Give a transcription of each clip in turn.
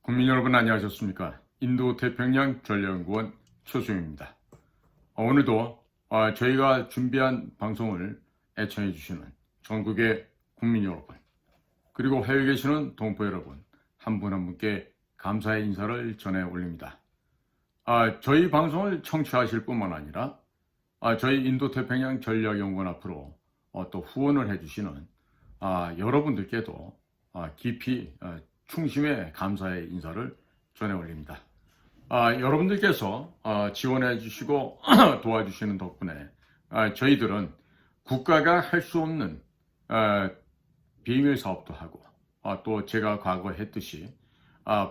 국민 여러분 안녕하셨습니까? 인도태평양 전략연구원 최수영입니다. 오늘도 저희가 준비한 방송을 애청해 주시는 전국의 국민 여러분, 그리고 해외에 계시는 동포 여러분 한 분 한 분께 감사의 인사를 전해 올립니다. 저희 방송을 청취하실 뿐만 아니라 저희 인도태평양 전략연구원 앞으로 또 후원을 해주시는 여러분들께도 깊이 충심의 감사의 인사를 전해 올립니다. 여러분들께서 지원해 주시고 도와주시는 덕분에 저희들은 국가가 할 수 없는 비밀 사업도 하고 또 제가 과거에 했듯이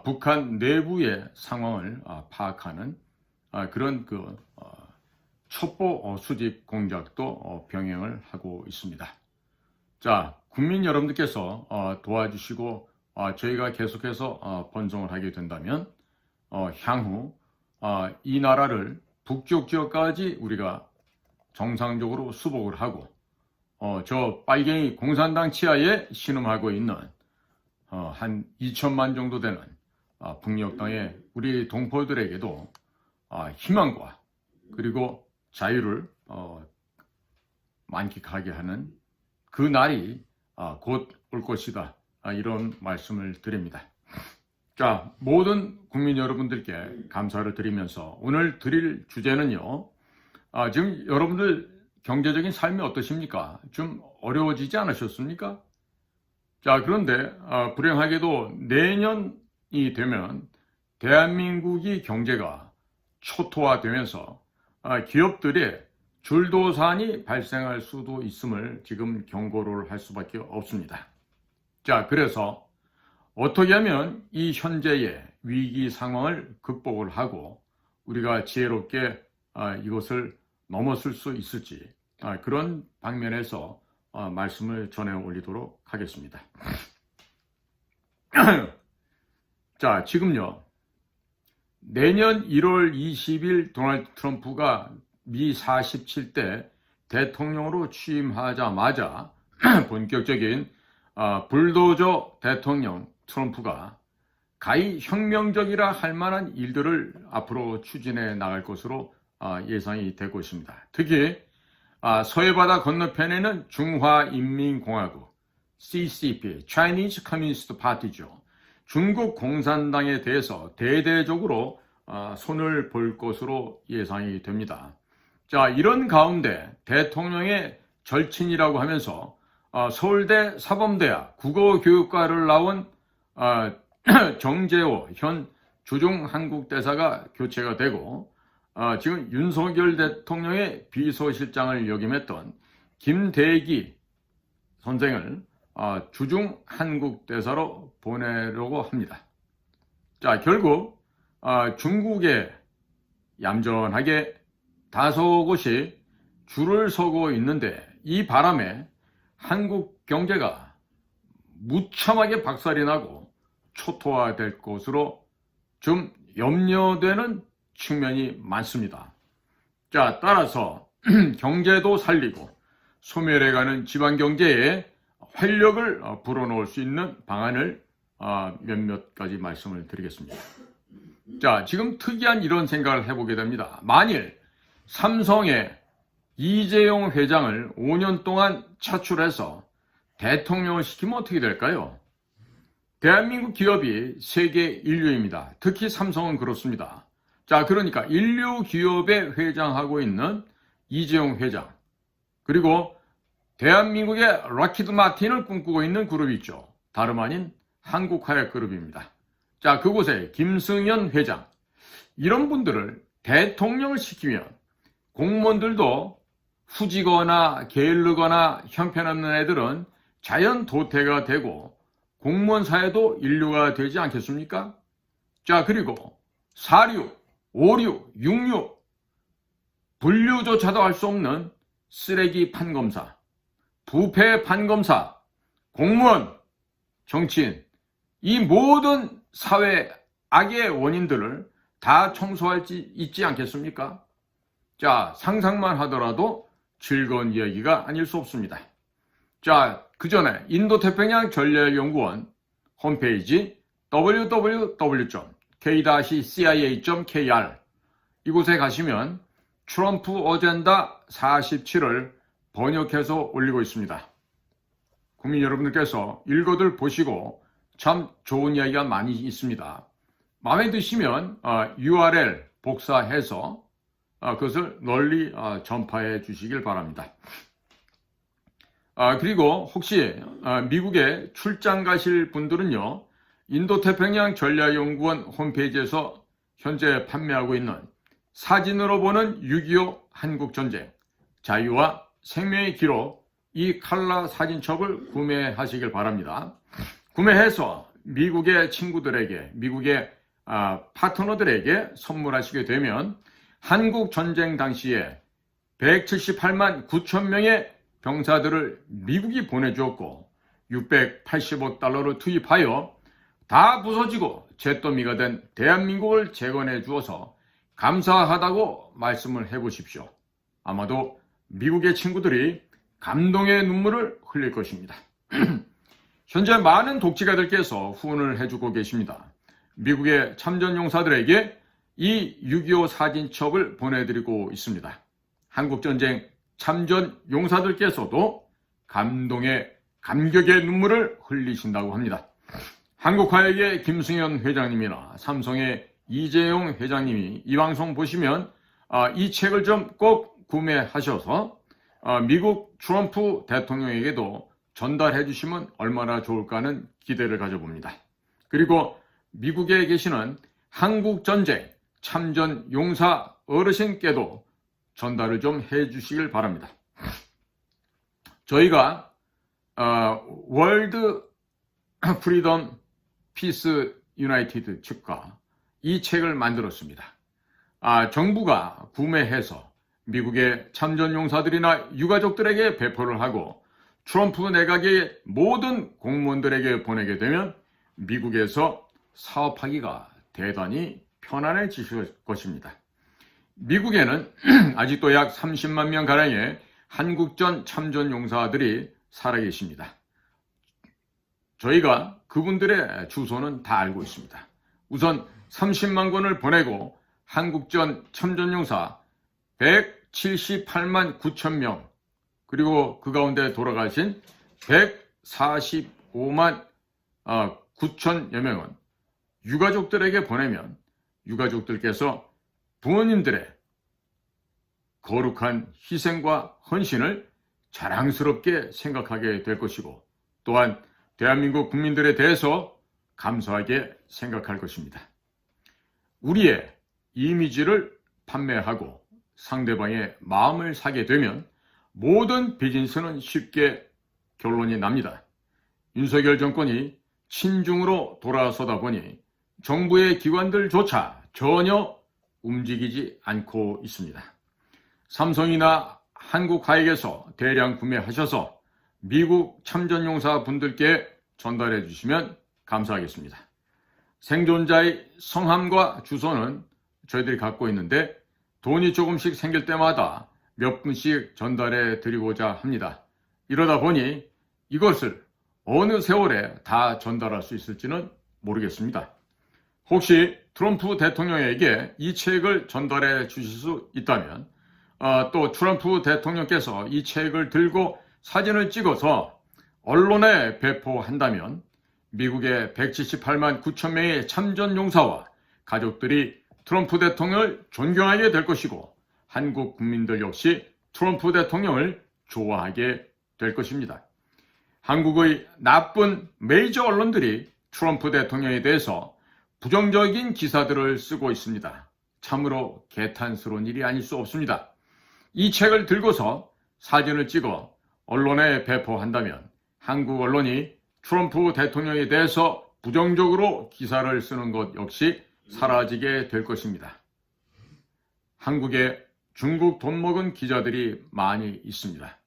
북한 내부의 상황을 파악하는 그런 첩보 수집 공작도 병행을 하고 있습니다. 자, 국민 여러분들께서 도와주시고 저희가 계속해서 번성을 하게 된다면 향후 이 나라를 북쪽 지역까지 우리가 정상적으로 수복을 하고 저 빨갱이 공산당 치하에 신음하고 있는 한 2천만 정도 되는 북녘 땅의 우리 동포들에게도 희망과 그리고 자유를 만끽하게 하는 그 날이 곧 올 것이다. 이런 말씀을 드립니다. 자, 모든 국민 여러분들께 감사를 드리면서 오늘 드릴 주제는요. 지금 여러분들 경제적인 삶이 어떠십니까? 좀 어려워지지 않으셨습니까? 자, 그런데 불행하게도 내년이 되면 대한민국이 경제가 초토화되면서 기업들의 줄도산이 발생할 수도 있음을 지금 경고를 할 수밖에 없습니다. 자, 그래서 어떻게 하면 이 현재의 위기 상황을 극복을 하고 우리가 지혜롭게 이것을 넘어설 수 있을지 그런 방면에서 말씀을 전해 올리도록 하겠습니다. 자, 지금요. 내년 1월 20일 도널드 트럼프가 미 47대 대통령으로 취임하자마자 본격적인 불도저 대통령 트럼프가 가히 혁명적이라 할 만한 일들을 앞으로 추진해 나갈 것으로 예상이 되고 있습니다. 특히 서해바다 건너편에는 중화인민공화국 CCP, Chinese Communist Party죠. 중국 공산당에 대해서 대대적으로 손을 볼 것으로 예상이 됩니다. 자, 이런 가운데 대통령의 절친이라고 하면서 서울대 사범대학 국어교육과를 나온 정재호 현 주중한국대사가 교체가 되고 지금 윤석열 대통령의 비서실장을 역임했던 김대기 선생을 주중한국대사로 보내려고 합니다. 자, 결국 중국에 얌전하게 다소 곳이 줄을 서고 있는데 이 바람에 한국 경제가 무참하게 박살이 나고 초토화될 것으로 좀 염려되는 측면이 많습니다. 자, 따라서 경제도 살리고 소멸해가는 지방경제에 활력을 불어넣을 수 있는 방안을 몇몇 가지 말씀을 드리겠습니다. 자, 지금 특이한 이런 생각을 해보게 됩니다. 만일 삼성의 이재용 회장을 5년 동안 차출해서 대통령을 시키면 어떻게 될까요? 대한민국 기업이 세계 1류입니다. 특히 삼성은 그렇습니다. 자, 그러니까 1류 기업의 회장하고 있는 이재용 회장, 그리고 대한민국의 락히드 마틴을 꿈꾸고 있는 그룹이 있죠. 다름 아닌 한국화약그룹입니다. 자, 그곳에 김승현 회장, 이런 분들을 대통령을 시키면 공무원들도 후지거나 게을르거나 형편없는 애들은 자연 도태가 되고 공무원 사회도 인류가 되지 않겠습니까? 자, 그리고 4류, 5류, 6류, 분류조차도 할 수 없는 쓰레기 판검사, 부패 판검사, 공무원, 정치인, 이 모든 사회 악의 원인들을 다 청소할 수 있지 않겠습니까? 자, 상상만 하더라도 즐거운 이야기가 아닐 수 없습니다. 자, 그 전에 인도태평양 전략연구원 홈페이지 www.k-cia.kr 이곳에 가시면 트럼프 어젠다 47을 번역해서 올리고 있습니다. 국민 여러분들께서 읽어들 보시고 참 좋은 이야기가 많이 있습니다. 마음에 드시면 URL 복사해서 그것을 널리 전파해 주시길 바랍니다. 그리고 혹시 미국에 출장 가실 분들은요, 인도태평양 전략연구원 홈페이지에서 현재 판매하고 있는 사진으로 보는 6.25 한국전쟁, 자유와 생명의 기록 이 칼라 사진첩을 구매하시길 바랍니다. 구매해서 미국의 친구들에게, 미국의 파트너들에게 선물하시게 되면 한국 전쟁 당시에 178만 9천 명의 병사들을 미국이 보내주었고 685달러를 투입하여 다 부서지고 잿더미가 된 대한민국을 재건해 주어서 감사하다고 말씀을 해보십시오. 아마도 미국의 친구들이 감동의 눈물을 흘릴 것입니다. 현재 많은 독지가들께서 후원을 해주고 계십니다. 미국의 참전용사들에게 이 6.25 사진첩을 보내드리고 있습니다. 한국전쟁 참전용사들께서도 감격의 눈물을 흘리신다고 합니다. 한국화역의 김승현 회장님이나 삼성의 이재용 회장님이 이 방송 보시면 이 책을 좀 꼭 구매하셔서 미국 트럼프 대통령에게도 전달해 주시면 얼마나 좋을까 하는 기대를 가져봅니다. 그리고 미국에 계시는 한국전쟁 참전용사 어르신께도 전달을 좀 해 주시길 바랍니다. 저희가 월드 프리덤 피스 유나이티드 측과 이 책을 만들었습니다. 정부가 구매해서 미국의 참전용사들이나 유가족들에게 배포를 하고 트럼프 내각의 모든 공무원들에게 보내게 되면 미국에서 사업하기가 대단히 편안해지실 것입니다. 미국에는 아직도 약 30만 명가량의 한국전 참전용사들이 살아계십니다. 저희가 그분들의 주소는 다 알고 있습니다. 우선 30만 권을 보내고 한국전 참전용사 178만 9천 명, 그리고 그 가운데 돌아가신 145만 9천여 명은 유가족들에게 보내면 유가족들께서 부모님들의 거룩한 희생과 헌신을 자랑스럽게 생각하게 될 것이고, 또한 대한민국 국민들에 대해서 감사하게 생각할 것입니다. 우리의 이미지를 판매하고 상대방의 마음을 사게 되면 모든 비즈니스는 쉽게 결론이 납니다. 윤석열 정권이 친중으로 돌아서다 보니 정부의 기관들조차 전혀 움직이지 않고 있습니다. 삼성이나 한국화역에서 대량 구매하셔서 미국 참전용사 분들께 전달해 주시면 감사하겠습니다. 생존자의 성함과 주소는 저희들이 갖고 있는데 돈이 조금씩 생길 때마다 몇 분씩 전달해 드리고자 합니다. 이러다 보니 이것을 어느 세월에 다 전달할 수 있을지는 모르겠습니다. 혹시 트럼프 대통령에게 이 책을 전달해 주실 수 있다면 또 트럼프 대통령께서 이 책을 들고 사진을 찍어서 언론에 배포한다면 미국의 178만 9천 명의 참전용사와 가족들이 트럼프 대통령을 존경하게 될 것이고 한국 국민들 역시 트럼프 대통령을 좋아하게 될 것입니다. 한국의 나쁜 메이저 언론들이 트럼프 대통령에 대해서 부정적인 기사들을 쓰고 있습니다. 참으로 개탄스러운 일이 아닐 수 없습니다. 이 책을 들고서 사진을 찍어 언론에 배포한다면 한국 언론이 트럼프 대통령에 대해서 부정적으로 기사를 쓰는 것 역시 사라지게 될 것입니다. 한국에 중국 돈 먹은 기자들이 많이 있습니다.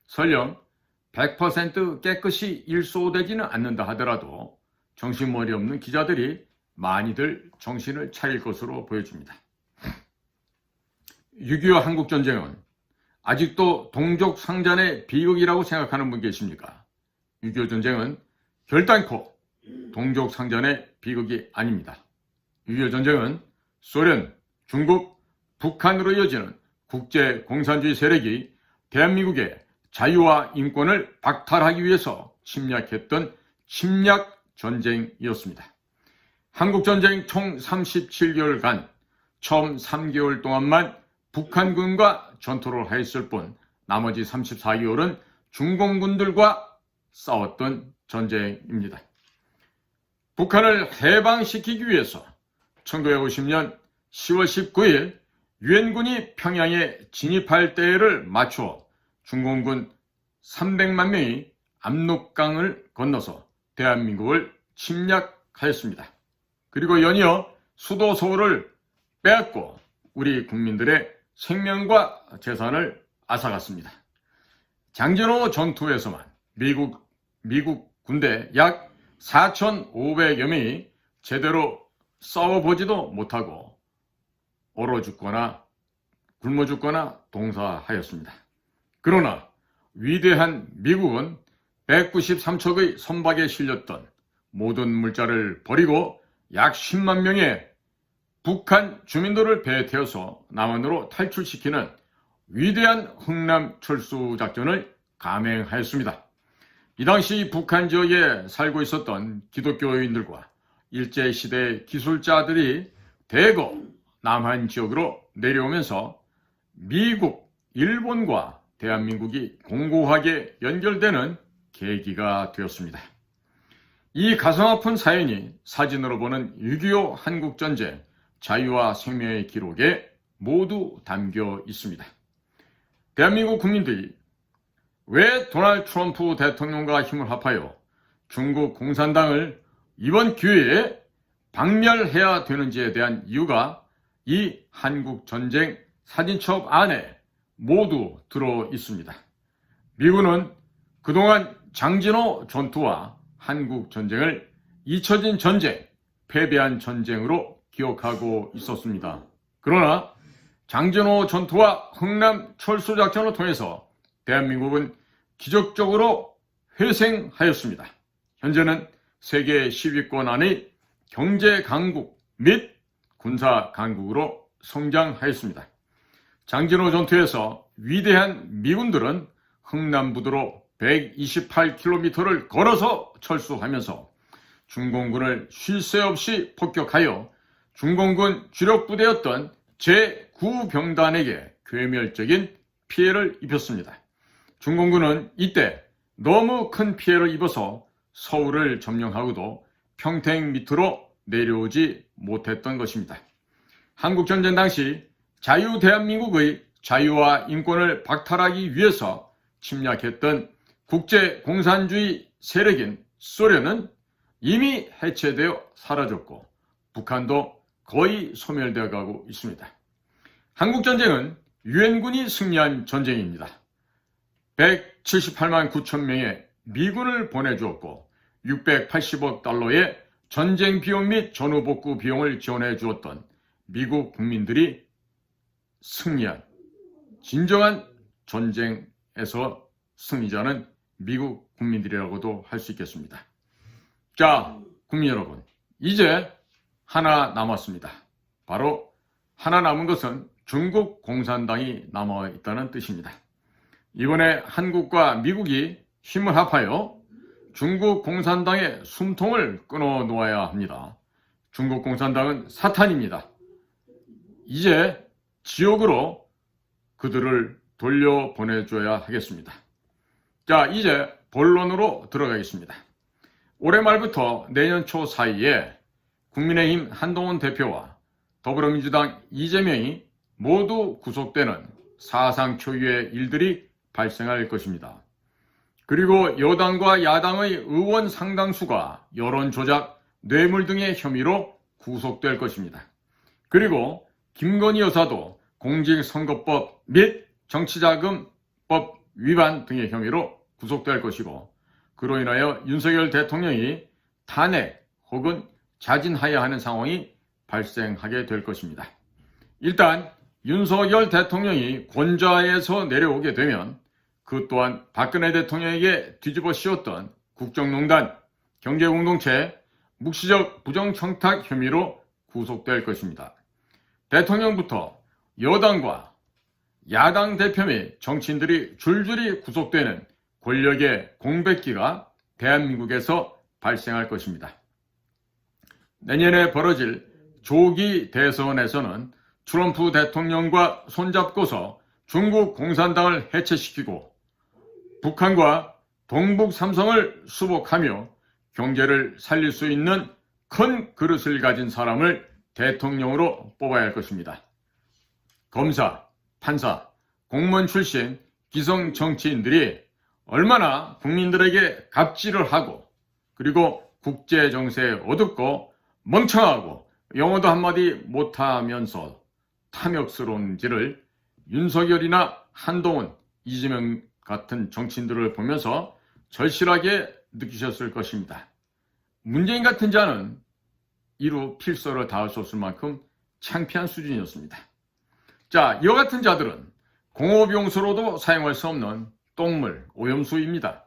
설령 100% 깨끗이 일소되지는 않는다 하더라도 정신머리 없는 기자들이 많이들 정신을 차릴 것으로 보여집니다. 6.25 한국전쟁은 아직도 동족 상잔의 비극이라고 생각하는 분 계십니까? 6.25 전쟁은 결단코 동족 상잔의 비극이 아닙니다. 6.25 전쟁은 소련, 중국, 북한으로 이어지는 국제 공산주의 세력이 대한민국의 자유와 인권을 박탈하기 위해서 침략했던 침략 전쟁이었습니다. 한국전쟁 총 37개월간 처음 3개월 동안만 북한군과 전투를 하였을 뿐 나머지 34개월은 중공군들과 싸웠던 전쟁입니다. 북한을 해방시키기 위해서 1950년 10월 19일 유엔군이 평양에 진입할 때를 맞추어 중공군 300만 명이 압록강을 건너서 대한민국을 침략하였습니다. 그리고 연이어 수도 서울을 빼앗고 우리 국민들의 생명과 재산을 앗아갔습니다. 장진호 전투에서만 미국 군대 약 4,500여 명이 제대로 싸워보지도 못하고 얼어 죽거나 굶어 죽거나 동사하였습니다. 그러나 위대한 미국은 193척의 선박에 실렸던 모든 물자를 버리고 약 10만 명의 북한 주민들을 배에 태워서 남한으로 탈출시키는 위대한 흥남 철수 작전을 감행하였습니다. 이 당시 북한 지역에 살고 있었던 기독교인들과 일제시대 기술자들이 대거 남한 지역으로 내려오면서 미국, 일본과 대한민국이 공고하게 연결되는 계기가 되었습니다. 이 가슴아픈 사연이 사진으로 보는 6.25 한국전쟁 자유와 생명의 기록에 모두 담겨 있습니다. 대한민국 국민들이 왜 도널드 트럼프 대통령과 힘을 합하여 중국 공산당을 이번 기회에 박멸해야 되는지에 대한 이유가 이 한국전쟁 사진첩 안에 모두 들어 있습니다. 미군은 그동안 장진호 전투와 한국전쟁을 잊혀진 전쟁, 패배한 전쟁으로 기억하고 있었습니다. 그러나 장진호 전투와 흥남 철수작전을 통해서 대한민국은 기적적으로 회생하였습니다. 현재는 세계 10위권 안의 경제 강국 및 군사 강국으로 성장하였습니다. 장진호 전투에서 위대한 미군들은 흥남부두로 128km를 걸어서 철수하면서 중공군을 쉴 새 없이 폭격하여 중공군 주력부대였던 제9병단에게 괴멸적인 피해를 입혔습니다. 중공군은 이때 너무 큰 피해를 입어서 서울을 점령하고도 평택 밑으로 내려오지 못했던 것입니다. 한국전쟁 당시 자유 대한민국의 자유와 인권을 박탈하기 위해서 침략했던 국제 공산주의 세력인 소련은 이미 해체되어 사라졌고 북한도 거의 소멸되어 가고 있습니다. 한국전쟁은 유엔군이 승리한 전쟁입니다. 178만 9천 명의 미군을 보내주었고 680억 달러의 전쟁 비용 및 전후복구 비용을 지원해 주었던 미국 국민들이 승리한 진정한 전쟁에서 승리자는 미국 국민들이라고도 할 수 있겠습니다. 자, 국민 여러분, 이제 하나 남았습니다. 바로 하나 남은 것은 중국 공산당이 남아있다는 뜻입니다. 이번에 한국과 미국이 힘을 합하여 중국 공산당의 숨통을 끊어 놓아야 합니다. 중국 공산당은 사탄입니다. 이제 지옥으로 그들을 돌려보내줘야 하겠습니다. 자, 이제 본론으로 들어가겠습니다. 올해 말부터 내년 초 사이에 국민의힘 한동훈 대표와 더불어민주당 이재명이 모두 구속되는 사상 초유의 일들이 발생할 것입니다. 그리고 여당과 야당의 의원 상당수가 여론조작, 뇌물 등의 혐의로 구속될 것입니다. 그리고 김건희 여사도 공직선거법 및 정치자금법 위반 등의 혐의로 구속될 것이고, 그로 인하여 윤석열 대통령이 탄핵 혹은 자진하여야 하는 상황이 발생하게 될 것입니다. 일단 윤석열 대통령이 권좌에서 내려오게 되면 그 또한 박근혜 대통령에게 뒤집어 씌웠던 국정농단, 경제공동체 묵시적 부정청탁 혐의로 구속될 것입니다. 대통령부터 여당과 야당 대표 및 정치인들이 줄줄이 구속되는 권력의 공백기가 대한민국에서 발생할 것입니다. 내년에 벌어질 조기 대선에서는 트럼프 대통령과 손잡고서 중국 공산당을 해체시키고 북한과 동북 삼성을 수복하며 경제를 살릴 수 있는 큰 그릇을 가진 사람을 대통령으로 뽑아야 할 것입니다. 검사, 판사, 공무원 출신 기성 정치인들이 얼마나 국민들에게 갑질을 하고 그리고 국제 정세에 어둡고 멍청하고 영어도 한마디 못하면서 탐욕스러운지를 윤석열이나 한동훈, 이재명 같은 정치인들을 보면서 절실하게 느끼셨을 것입니다. 문재인 같은 자는 이루 필서를 닿을 수 없을 만큼 창피한 수준이었습니다. 자, 이와 같은 자들은 공업용수로도 사용할 수 없는 똥물, 오염수입니다.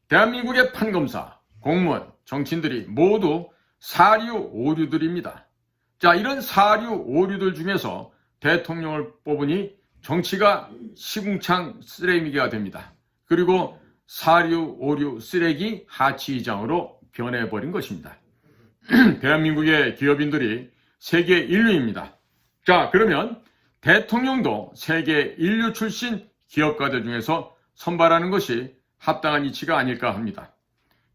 대한민국의 판검사, 공무원, 정치인들이 모두 사류 오류들입니다. 자, 이런 사류 오류들 중에서 대통령을 뽑으니 정치가 시궁창 쓰레기가 됩니다. 그리고 사류, 오류, 쓰레기 하치의장으로 변해버린 것입니다. 대한민국의 기업인들이 세계 인류입니다. 자, 그러면 대통령도 세계 인류 출신 기업가들 중에서 선발하는 것이 합당한 이치가 아닐까 합니다.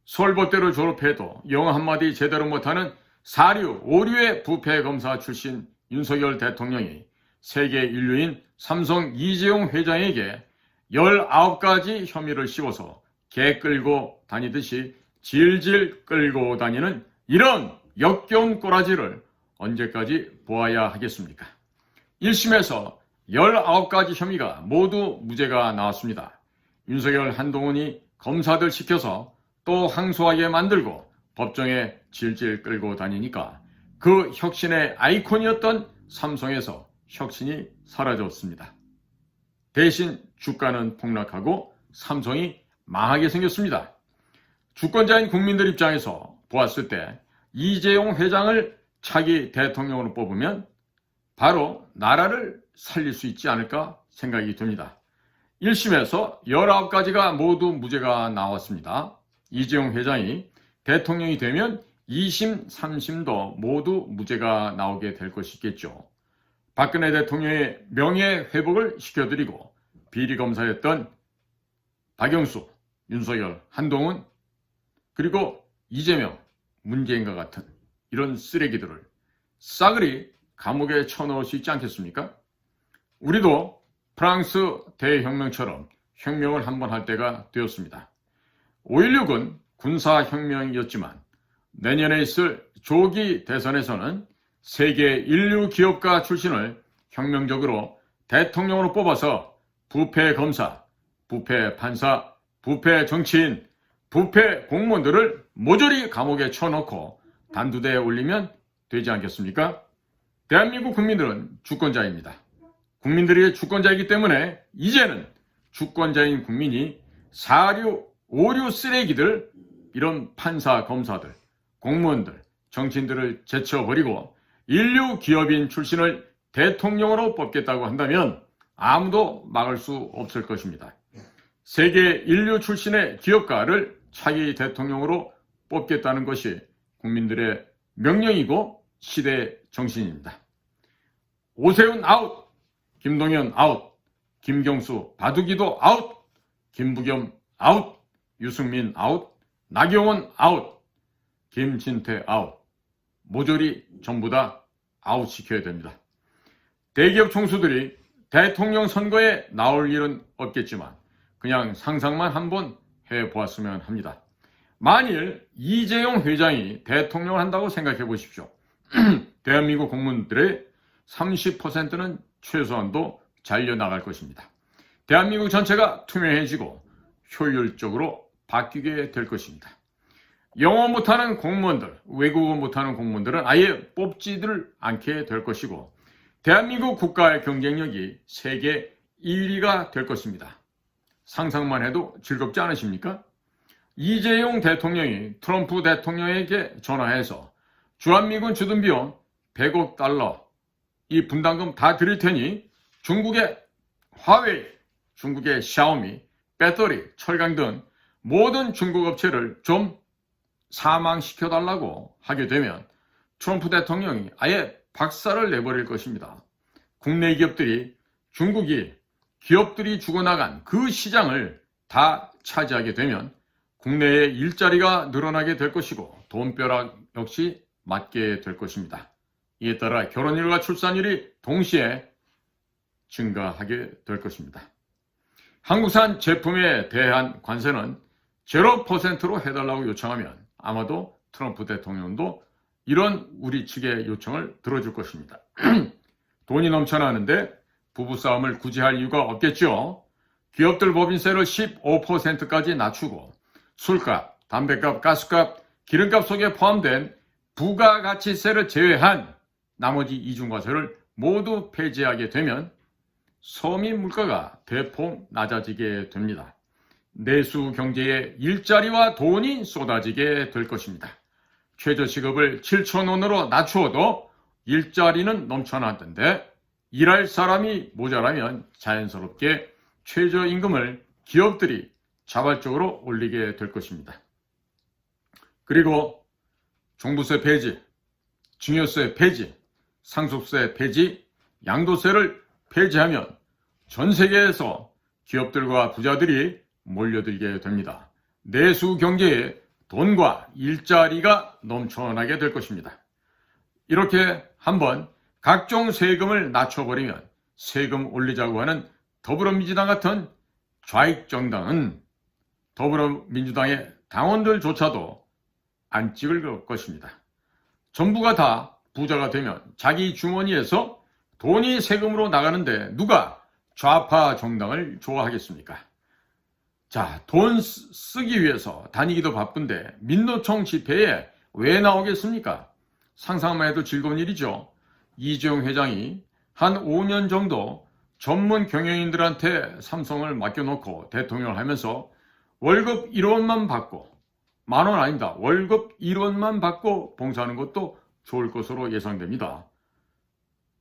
서울법대를 졸업해도 영어 한마디 제대로 못하는 사류, 오류의 부패검사 출신 윤석열 대통령이 세계 인류인 삼성 이재용 회장에게 19가지 혐의를 씌워서 개 끌고 다니듯이 질질 끌고 다니는 이런 역겨운 꼬라지를 언제까지 보아야 하겠습니까? 1심에서 19가지 혐의가 모두 무죄가 나왔습니다. 윤석열, 한동훈이 검사들 시켜서 또 항소하게 만들고 법정에 질질 끌고 다니니까 그 혁신의 아이콘이었던 삼성에서 혁신이 사라졌습니다. 대신 주가는 폭락하고 삼성이 망하게 생겼습니다. 주권자인 국민들 입장에서 보았을 때 이재용 회장을 차기 대통령으로 뽑으면 바로 나라를 살릴 수 있지 않을까 생각이 듭니다. 1심에서 19가지가 모두 무죄가 나왔습니다. 이재용 회장이 대통령이 되면 2심, 3심도 모두 무죄가 나오게 될 것이겠죠. 박근혜 대통령의 명예회복을 시켜드리고 비리검사였던 박영수, 윤석열, 한동훈, 그리고 이재명, 문재인과 같은 이런 쓰레기들을 싸그리 감옥에 쳐넣을 수 있지 않겠습니까? 우리도 프랑스 대혁명처럼 혁명을 한번 할 때가 되었습니다. 5.16은 군사혁명이었지만 내년에 있을 조기 대선에서는 세계 인류 기업가 출신을 혁명적으로 대통령으로 뽑아서 부패 검사, 부패 판사, 부패 정치인, 부패 공무원들을 모조리 감옥에 쳐넣고 단두대에 올리면 되지 않겠습니까? 대한민국 국민들은 주권자입니다. 국민들이 주권자이기 때문에 이제는 주권자인 국민이 사류, 오류 쓰레기들, 이런 판사, 검사들, 공무원들, 정치인들을 제쳐버리고 인류 기업인 출신을 대통령으로 뽑겠다고 한다면 아무도 막을 수 없을 것입니다. 세계 인류 출신의 기업가를 차기 대통령으로 뽑겠다는 것이 국민들의 명령이고 시대 정신입니다. 오세훈 아웃, 김동연 아웃, 김경수, 바둑이도 아웃, 김부겸 아웃, 유승민 아웃, 나경원 아웃, 김진태 아웃, 모조리 전부 다 아웃시켜야 됩니다. 대기업 총수들이 대통령 선거에 나올 일은 없겠지만 그냥 상상만 한번 해보았으면 합니다. 만일 이재용 회장이 대통령을 한다고 생각해 보십시오. 대한민국 공무원들의 30%는 최소한도 잘려나갈 것입니다. 대한민국 전체가 투명해지고 효율적으로 바뀌게 될 것입니다. 영어 못하는 공무원들, 외국어 못하는 공무원들은 아예 뽑지들 않게 될 것이고 대한민국 국가의 경쟁력이 세계 1위가 될 것입니다. 상상만 해도 즐겁지 않으십니까? 이재용 대통령이 트럼프 대통령에게 전화해서 주한미군 주둔 비용 100억 달러 이 분담금 다 드릴 테니 중국의 화웨이, 중국의 샤오미, 배터리, 철강 등 모든 중국 업체를 좀 사망시켜달라고 하게 되면 트럼프 대통령이 아예 박살을 내버릴 것입니다. 국내 기업들이 중국이 기업들이 죽어나간 그 시장을 다 차지하게 되면 국내의 일자리가 늘어나게 될 것이고 돈벼락 역시 맞게 될 것입니다. 이에 따라 결혼율과 출산율이 동시에 증가하게 될 것입니다. 한국산 제품에 대한 관세는 0%로 해달라고 요청하면 아마도 트럼프 대통령도 이런 우리 측의 요청을 들어줄 것입니다. 돈이 넘쳐나는데 부부싸움을 굳이 할 이유가 없겠죠. 기업들 법인세를 15%까지 낮추고 술값, 담배값, 가스값, 기름값 속에 포함된 부가가치세를 제외한 나머지 이중과세를 모두 폐지하게 되면 서민 물가가 대폭 낮아지게 됩니다. 내수 경제에 일자리와 돈이 쏟아지게 될 것입니다. 최저시급을 7,000원으로 낮추어도 일자리는 넘쳐나던데 일할 사람이 모자라면 자연스럽게 최저임금을 기업들이 자발적으로 올리게 될 것입니다. 그리고 종부세 폐지, 증여세 폐지, 상속세 폐지, 양도세를 폐지하면 전 세계에서 기업들과 부자들이 몰려들게 됩니다. 내수 경제에 돈과 일자리가 넘쳐나게 될 것입니다. 이렇게 한번 각종 세금을 낮춰버리면 세금 올리자고 하는 더불어민주당 같은 좌익 정당은 더불어민주당의 당원들조차도 안 찍을 것입니다. 전부가 다 부자가 되면 자기 주머니에서 돈이 세금으로 나가는데 누가 좌파 정당을 좋아하겠습니까? 자, 돈 쓰기 위해서 다니기도 바쁜데 민노총 집회에 왜 나오겠습니까? 상상만 해도 즐거운 일이죠. 이재용 회장이 한 5년 정도 전문 경영인들한테 삼성을 맡겨놓고 대통령을 하면서 월급 1원만 받고, 만원 아닙니다. 월급 1원만 받고 봉사하는 것도 좋을 것으로 예상됩니다.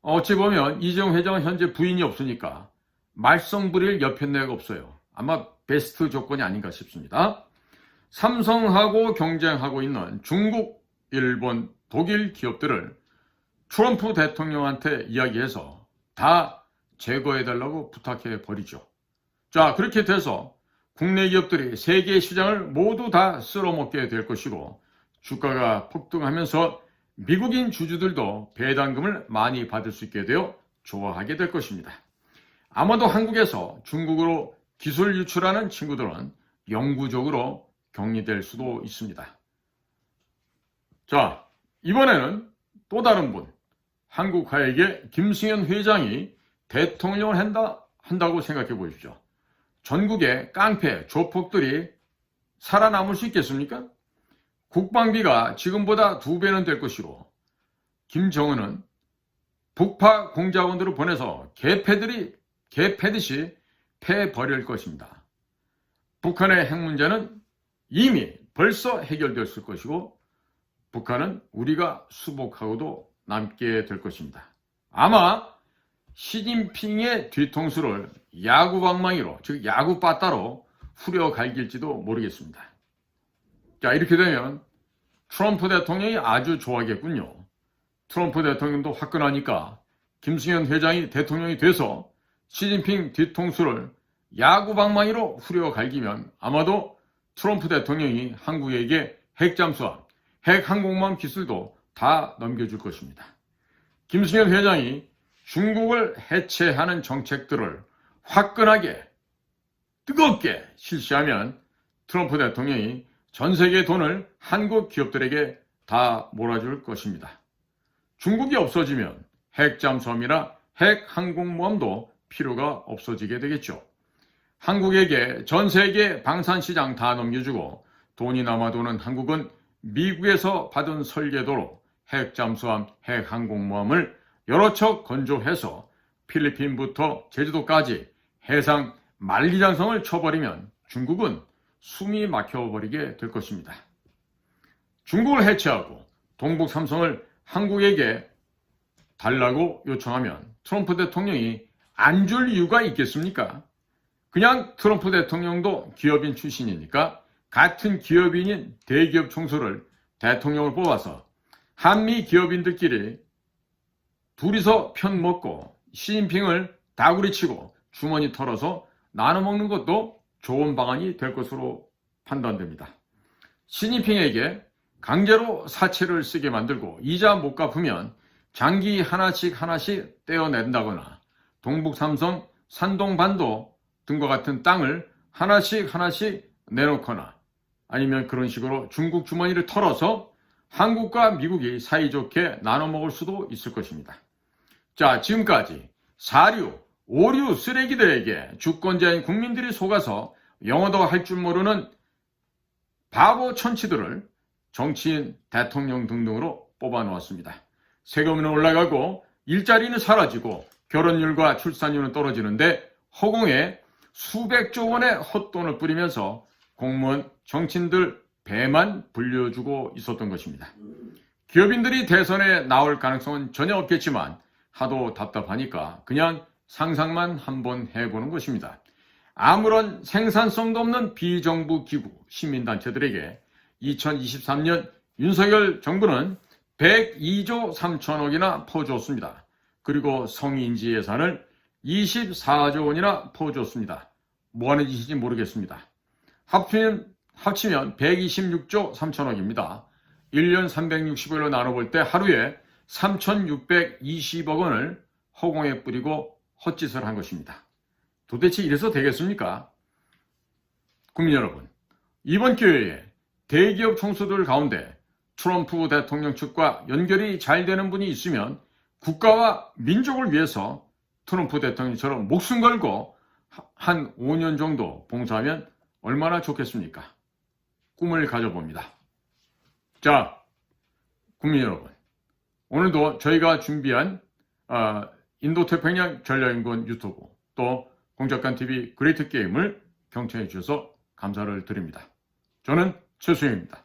어찌 보면 이재용 회장은 현재 부인이 없으니까 말썽 부릴 여편네가 없어요. 아마 베스트 조건이 아닌가 싶습니다. 삼성하고 경쟁하고 있는 중국, 일본, 독일 기업들을 트럼프 대통령한테 이야기해서 다 제거해달라고 부탁해 버리죠. 자, 그렇게 돼서 국내 기업들이 세계 시장을 모두 다 쓸어먹게 될 것이고 주가가 폭등하면서 미국인 주주들도 배당금을 많이 받을 수 있게 되어 좋아하게 될 것입니다. 아마도 한국에서 중국으로 기술 유출하는 친구들은 영구적으로 격리될 수도 있습니다. 자, 이번에는 또 다른 분, 한국화에게 김승현 회장이 대통령을 한다고 생각해 보십시오. 전국의 깡패, 조폭들이 살아남을 수 있겠습니까? 국방비가 지금보다 2배는 될 것이고 김정은은 북파 공작원들을 보내서 개패듯이 패버릴 것입니다. 북한의 핵 문제는 이미 벌써 해결됐을 것이고 북한은 우리가 수복하고도 남게 될 것입니다. 아마 시진핑의 뒤통수를 야구방망이로, 즉 야구 빠따로 후려갈길지도 모르겠습니다. 자, 이렇게 되면 트럼프 대통령이 아주 좋아하겠군요. 트럼프 대통령도 화끈하니까 김승현 회장이 대통령이 돼서 시진핑 뒤통수를 야구방망이로 후려갈기면 아마도 트럼프 대통령이 한국에게 핵잠수함, 핵항공모함 기술도 다 넘겨줄 것입니다. 김승현 회장이 중국을 해체하는 정책들을 화끈하게 뜨겁게 실시하면 트럼프 대통령이 전 세계의 돈을 한국 기업들에게 다 몰아줄 것입니다. 중국이 없어지면 핵잠수함이나 핵항공모함도 필요가 없어지게 되겠죠. 한국에게 전 세계 방산시장 다 넘겨주고 돈이 남아도는 한국은 미국에서 받은 설계도로 핵잠수함, 핵항공모함을 여러 척 건조해서 필리핀부터 제주도까지 해상 만리장성을 쳐버리면 중국은 숨이 막혀버리게 될 것입니다. 중국을 해체하고 동북 삼성을 한국에게 달라고 요청하면 트럼프 대통령이 안 줄 이유가 있겠습니까? 그냥 트럼프 대통령도 기업인 출신이니까 같은 기업인인 대기업 총수를 대통령을 뽑아서 한미 기업인들끼리 둘이서 편먹고 시진핑을 다구리치고 주머니 털어서 나눠먹는 것도 좋은 방안이 될 것으로 판단됩니다. 시진핑에게 강제로 사채를 쓰게 만들고 이자 못 갚으면 장기 하나씩 떼어낸다거나 동북 삼성, 산동반도 등과 같은 땅을 하나씩 내놓거나 아니면 그런 식으로 중국 주머니를 털어서 한국과 미국이 사이좋게 나눠 먹을 수도 있을 것입니다. 자, 지금까지 사류, 오류 쓰레기들에게 주권자인 국민들이 속아서 영어도 할 줄 모르는 바보 천치들을 정치인, 대통령 등등으로 뽑아놓았습니다. 세금은 올라가고 일자리는 사라지고 결혼율과 출산율은 떨어지는데 허공에 수백조 원의 헛돈을 뿌리면서 공무원, 정치인들 배만 불려주고 있었던 것입니다. 기업인들이 대선에 나올 가능성은 전혀 없겠지만 하도 답답하니까 그냥 상상만 한번 해보는 것입니다. 아무런 생산성도 없는 비정부 기구, 시민단체들에게 2023년 윤석열 정부는 102조 3천억이나 퍼주었습니다. 그리고 성인지 예산을 24조 원이나 퍼주었습니다. 뭐하는 짓인지 모르겠습니다. 합치면 126조 3천억입니다. 1년 360일로 나눠볼 때 하루에 3,620억 원을 허공에 뿌리고 헛짓을 한 것입니다. 도대체 이래서 되겠습니까? 국민 여러분, 이번 기회에 대기업 총수들 가운데 트럼프 대통령 측과 연결이 잘 되는 분이 있으면 국가와 민족을 위해서 트럼프 대통령처럼 목숨 걸고 한 5년 정도 봉사하면 얼마나 좋겠습니까? 꿈을 가져봅니다. 자, 국민 여러분, 오늘도 저희가 준비한 인도태평양 전략연구원 유튜브 또 공작관TV 그레이트 게임을 경청해 주셔서 감사를 드립니다. 저는 최수영입니다.